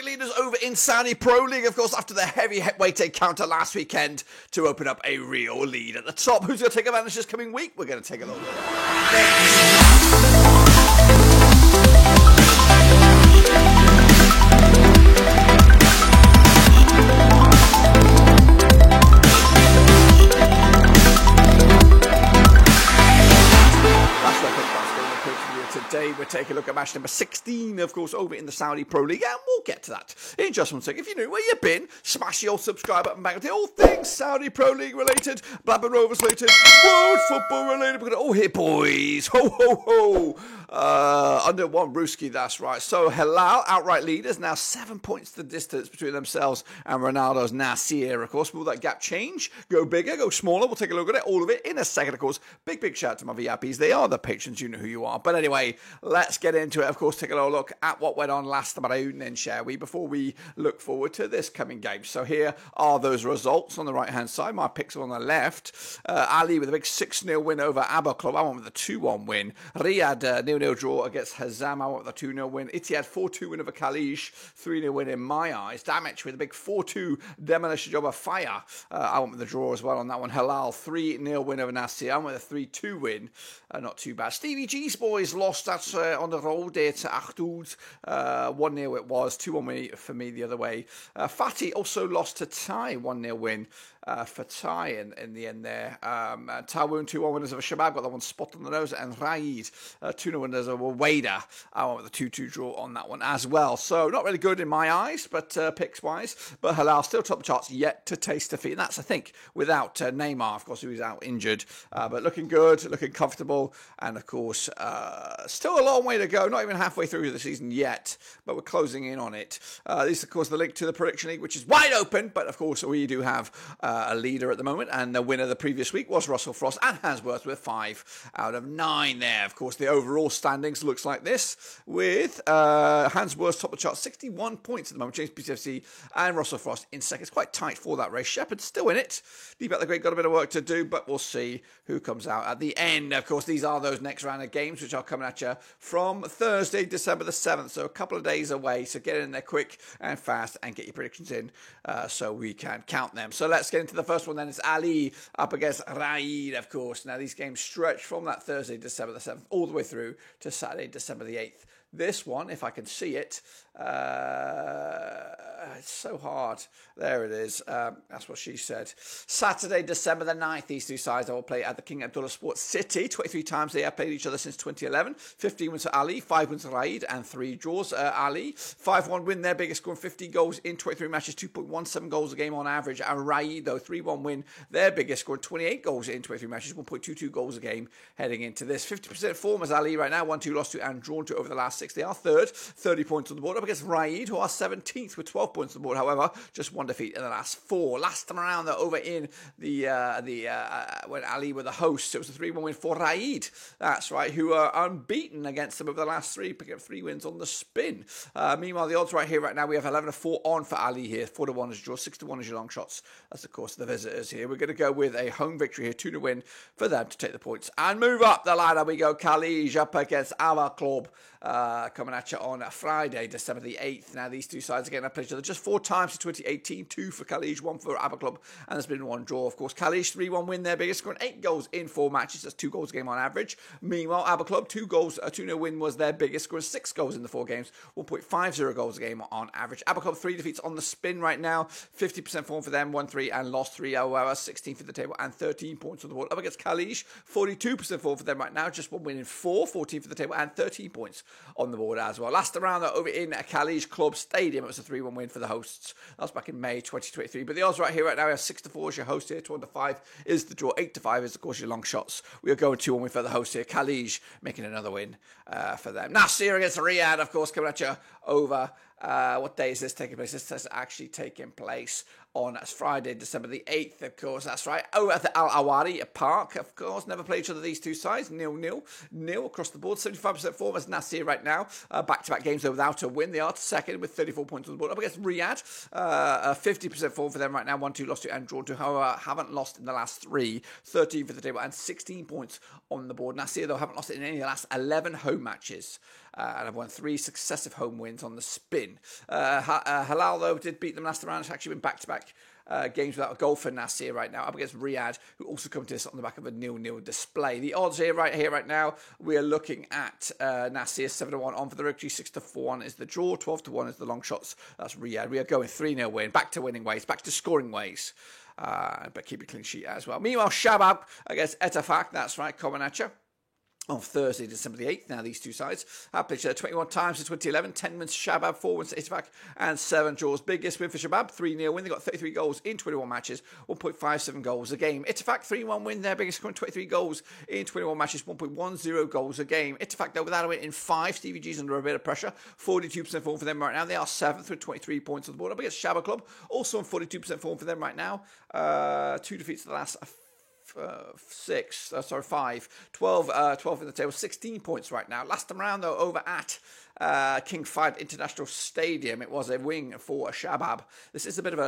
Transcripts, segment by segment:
leaders over in Saudi Pro League, of course, after the heavyweight encounter last weekend to open up a real lead at the top. Who's going to take advantage this coming week? We're going to take a look. Today we're taking a look at match number 16, of course, over in the Saudi Pro League, and we'll get to that in just one second. If you're new where you've been, smash the old subscribe button back to all things Saudi Pro League related, Blackburn Rovers related, world football related. We're going to all hit boys. Ho, ho, ho. Under one brewski, that's right. So Hilal, outright leaders, now 7 points the distance between themselves and Ronaldo's Nasir, of course. Will that gap change? Go bigger, go smaller? We'll take a look at it, all of it in a second, of course. Big shout out to my VIPs. They are the patrons, you know who you are. But anyway, let's get into it. Of course, take a little look at what went on last round then, shall we, before we look forward to this coming game. So here are those results on the right-hand side. My picks are on the left. Ali with a big 6-0 win over Abba Club. I went with a 2-1 win. Riyadh 0-0 draw against Hazam. I went with a 2-0 win. Ittihad 4-2 win over Kalish. 3-0 win in my eyes. Damage with a big 4-2 demolition job of Fire. I went with the draw as well on that one. Hilal 3-0 win over Nasir. I went with a 3-2 win. Not too bad. Stevie G's boys lost that on the road there to Ahdud. 1-0 it was. 2-1 for me the other way. Fatih also lost to Tai. 1-0 win for Tai in the end there. Tawoon 2-1 winners of Shabab. Got that one spot on the nose. And Raid 2-0 winners of Wada. I went with a 2-2 draw on that one as well. So not really good in my eyes, but picks wise. But Hilal still top the charts, yet to taste defeat. And that's, I think, without Neymar, of course, who is out injured. But looking good, looking comfortable. And of course, still a long way to go. Not even halfway through the season yet, but we're closing in on it. This is, of course, the link to the Prediction League, which is wide open. But of course, we do have a leader at the moment. And the winner the previous week was Russell Frost and Hansworth with 5 out of 9 there. Of course, the overall standings looks like this, with Hansworth top of the chart, 61 points at the moment, James PCFC and Russell Frost in second. It's quite tight for that race. Shepherd's still in it. Deep Out the Great got a bit of work to do, but we'll see who comes out at the end. Of course, these are those next round of games, which are coming at you from Thursday, December the 7th, so a couple of days away. So get in there quick and fast and get your predictions in so we can count them. So let's get into the first one then. It's Ali up against Raid, of course. Now, these games stretch from that Thursday, December the 7th, all the way through to Saturday, December the 8th. This one, if I can see it, it's so hard. There it is. That's what she said. Saturday, December the 9th, these two sides will play at the King Abdullah Sports City. 23 times they have played each other since 2011. 15 wins for Ali, 5 wins for Raid, and 3 draws. Ali, 5-1 win, their biggest, scoring 50 goals in 23 matches, 2.17 goals a game on average. And Raid, though, 3-1 win, their biggest, scoring 28 goals in 23 matches, 1.22 goals a game heading into this. 50% form as Ali right now, 1-2 lost to and drawn to over the last 6. They are third, 30 points on the board, up against Raid, who are 17th with 12 points on the board. However, just one defeat in the last 4. Last time around, they're over in when Ali were the hosts. It was a 3-1 win for Raid. That's right, who are unbeaten against them over the last 3, picking up 3 wins on the spin. Meanwhile, the odds right here, right now, we have 11-4 on for Ali here. 4-1 is draw, 6-1 is your long shots. That's, of course, the visitors here. We're going to go with a home victory here, 2-0 win for them to take the points. And move up the ladder we go. Khalij up against our club. Coming at you on Friday, December the 8th. Now, these two sides again have played each other just 4 times in 2018. 2 for Khalij, 1 for Abba Club, and there's been 1 draw. Of course, Khalij 3-1 win, their biggest, scoring 8 goals in 4 matches. That's 2 goals a game on average. Meanwhile, Abba Club, 2 goals, a 2-0 win was their biggest, scoring 6 goals in the 4 games, 1.50 goals a game on average. Abba Club 3 defeats on the spin right now, 50% form for them, 1-3 and lost 3. However, 16th at the table and 13 points on the board. Up against Khalij, 42% form for them right now, just 1 win in 4, 14th at the table and 13 points on the board as well. Last round, though, over in Khalij Club Stadium, it was a 3-1 win for the hosts. That was back in May 2023. But the odds right here, right now, we have 6-4 as your host here, 2-5 is the draw, 8-5 is, of course, your long shots. We are going 2-1 win for the host here. Khalij making another win for them. Nasir against Riyadh, of course, coming at you over. What day is this taking place? This is actually taking place on Friday, December the 8th, of course. That's right. Oh, at the Al Awari Park, of course. Never played each other, these two sides. 0-0 across the board. 75% form as Nasir right now. Back-to-back games without a win. They are second with 34 points on the board. Up against Riyadh. 50% form for them right now. 1-2 lost to and drawn to. However, haven't lost in the last 3. 13 for the table and 16 points on the board. Nasir, though, haven't lost in any of the last 11 home matches. and have won 3 successive home wins on the spin. Halal, though, did beat them last round. It's actually been back-to-back games without a goal for Nasir right now, up against Riyadh, who also come to this on the back of a 0-0 display. The odds right now, we are looking at Nasir 7-1 on for the victory, 6-4 is the draw, 12-1 is the long shots. That's Riyadh. We are going 3-0 win, back to winning ways, back to scoring ways. But keep a clean sheet as well. Meanwhile, Shabab against Etafaq, that's right, coming at you on Thursday, December the 8th. Now, these two sides have played each other 21 times since 2011. 10 wins to Shabab, 4 wins to Etafaq, and 7 draws. Biggest win for Shabab, 3-0 win. They got 33 goals in 21 matches, 1.57 goals a game. Etafaq, 3-1 win. Their biggest score, 23 goals in 21 matches, 1.10 goals a game. Etafaq, though, without a win in 5. Stevie G's under a bit of pressure. 42% form for them right now. They are 7th with 23 points on the board. Up against Shabab Club, also on 42% form for them right now. 2 defeats to the last 5, 12 in the table, 16 points right now. Last time round, though, over at King Fahd International Stadium, it was a wing for Shabab. This is a bit of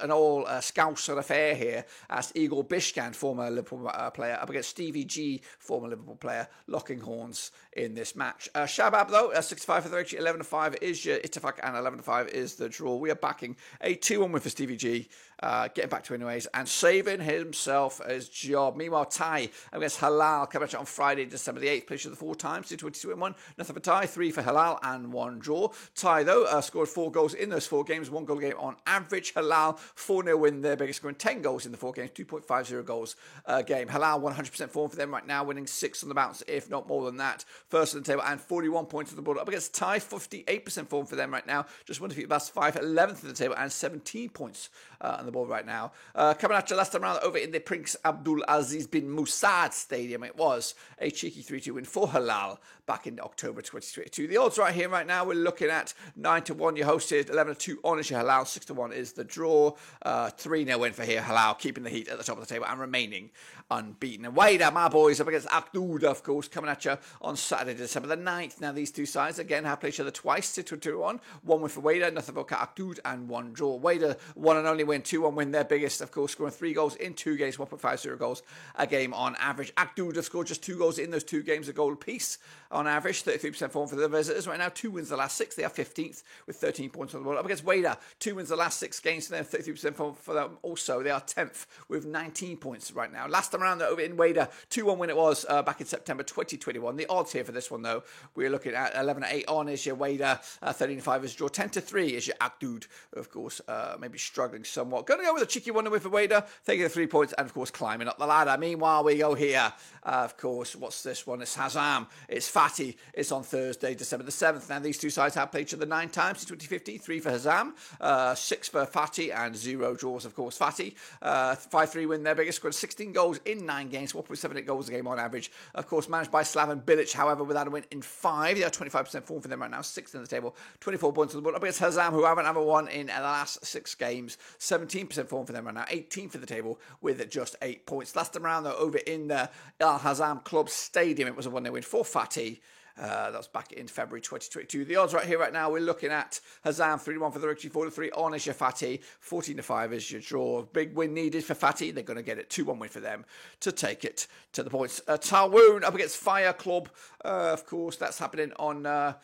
an all Scouser affair here, as Igor Bishkan, former Liverpool player, up against Stevie G, former Liverpool player, locking horns in this match. Shabab, though, 65 for the victory, 11-5 is your Etafaq, and 11-5 is the draw. We are backing a 2-1 win for Stevie G, getting back to anyways, and saving himself his job. Meanwhile, Thai against Halal, coming on Friday, December the 8th, played each other 4 times, 22-1, nothing for Thai, 3 for Halal, and 1 draw. Thai, though, scored 4 goals in those 4 games, 1 goal a game on average. Halal, 4-0 win, their biggest, scoring 10 goals in the 4 games, 2.50 goals a game. Halal, 100% form for them right now, winning 6 on the bounce, if not more than that. First on the table, and 41 points on the board. Up against Thai, 58% form for them right now, just 1 defeat, last 5, 11th on the table, and 17 points on the board right now. Coming at you last time round over in the Prince Abdul Aziz bin Musad Stadium, it was a cheeky 3-2 win for Halal back in October 2022. The odds right here right now, we're looking at 9-1 you hosted, 11-2 on is your Halal, 6-1 is the draw, 3-0 win for here Halal, keeping the heat at the top of the table and remaining unbeaten. And Wydad, my boys, up against Akdoud, of course, coming at you on Saturday, December the 9th. Now, these two sides, again, have played each other twice, 2-1. 1 win for Wydad, nothing for Akdoud, and 1 draw. Wydad, 1 and only win, 2-1 win, their biggest, of course, scoring 3 goals in 2 games, 1.50 goals a game on average. Akdoud have scored just 2 goals in those 2 games, a goal apiece on average, 33% form for the visitors. Right now, 2 wins the last 6. They are 15th with 13 points on the board. Up against Wydad, 2 wins the last 6 games, so they're 33% form for them also. They are 10th with 19 points right now. Last time around, over in Wydad, 2-1 win it was back in September 2021. The odds here for this one, though, we're looking at 11-8 on is your Wydad, 13-5 is your draw, 10-3 is your Akdoud, of course, maybe struggling somewhat. Going to go with a cheeky 1 win for Wydad, taking the 3 points, and of course, climbing up the ladder. Meanwhile, we go here, of course, what's this one? It's Hazam, it's Fatih, it's on Thursday, December the 7th. Now, these two sides have played each other 9 times in 2015, 3 for Hazam, 6 for Fatih, and 0 draws, of course. Fatih, 5-3 win, their biggest, scored 16 goals in 9 games, 1.78 goals a game on average. Of course, managed by Slaven Bilic, however, without a win in 5. They are 25% form for them right now, 6th in the table, 24 points on the board. Up against Hazam, who haven't ever won in the last 6 games, 17% form for them right now, 18th in the table with just 8 points. Last time around, though, over in the Al Hazam Club Stadium, it was a 1-0 win for Fatih. That was back in February 2022. The odds right here, right now, we're looking at Hazam 3-1 for the victory, 4-3 on is your Fatih, 14-5 is your draw. Big win needed for Fatih. They're going to get it, 2-1 win for them to take it to the points. Tawoon up against Fire Club. Of course, that's happening on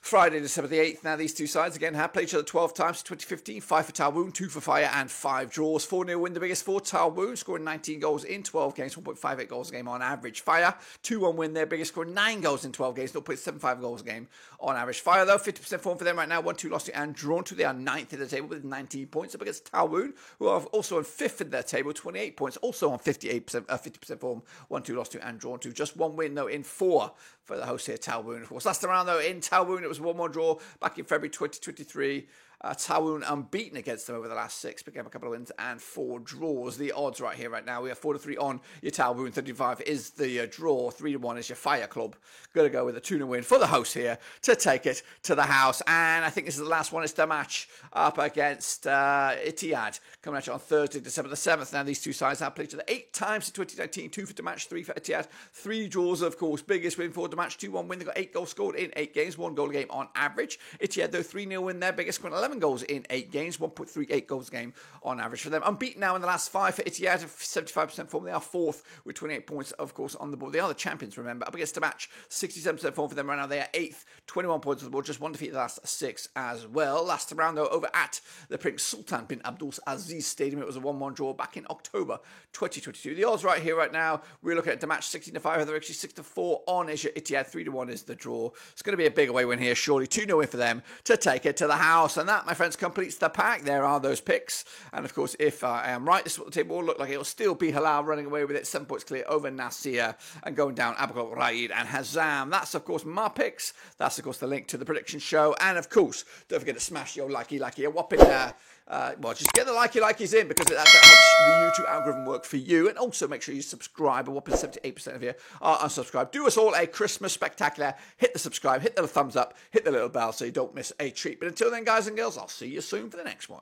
Friday, December the 8th. Now, these two sides, again, have played each other 12 times in 2015. 5 for Tawoon, 2 for Fire, and 5 draws. 4-0 win, the biggest for Tawoon, scoring 19 goals in 12 games, 1.58 goals a game on average. Fire, 2-1 win, their biggest, scoring 9 goals in 12 games, 0.75 goals a game on average. Fire, though, 50% form for them right now, 1-2 lost to and drawn to. They are 9th in the table with 19 points. Up against Tawoon, who are also on 5th in their table, 28 points, also on 50% form, 1-2 lost to and drawn to. Just 1 win, though, in 4 for the host here, Tawoon, of course. Last time around, though, in Tawoon, it was 1 more draw back in February 2023. Tawoon unbeaten against them over the last 6, picking up a couple of wins and 4 draws. The odds right here, right now, we are 4-3 on your Tawoon, 35 is the draw, 3-1 is your Fire Club. Going to go with a 2-0 win for the host here to take it to the house. And I think this is the last one. It's the match up against Etihad, coming at you on Thursday, December the 7th. Now, these two sides have played each other 8 times in 2019, 2 for Damatch, 3 for Etihad, 3 draws, of course. Biggest win for Damatch match, 2-1 win. They got 8 goals scored in 8 games, 1 goal a game on average. Etihad, though, 3-0 win there. Biggest scoring 11 goals in 8 games, 1.38 goals a game on average for them. Unbeaten now in the last 5 for Etihad, 75% form. They are 4th with 28 points, of course, on the board. They are the champions, remember. Up against the match, 67% form for them right now. They are 8th, 21 points on the board, just 1 defeat in the last 6 as well. Last round, though, over at the Prince Sultan bin Abdul Aziz Stadium. It was a 1-1 draw back in October 2022. The odds right here, right now, we're looking at the match 16-5. They're actually 6-4 on Asia Etihad. 3-1 is the draw. It's going to be a big away win here, surely. 2-0 win for them to take it to the house. And that, my friends, completes the pack. There are those picks. And of course, if I am right, this is what the table will look like. It will still be Halal running away with it, 7 points clear over Nasir and going down Abaco, Raid and Hazam. That's, of course, my picks. That's, of course, the link to the prediction show. And, of course, don't forget to smash your likey, a whopping, well, just get the likey's in, because that helps the YouTube algorithm work for you. And also make sure you subscribe. A whopping 78% of you are unsubscribed. Do us all a Christmas spectacular. Hit the subscribe, hit the thumbs up, hit the little bell so you don't miss a treat. But until then, guys and girls, I'll see you soon for the next one.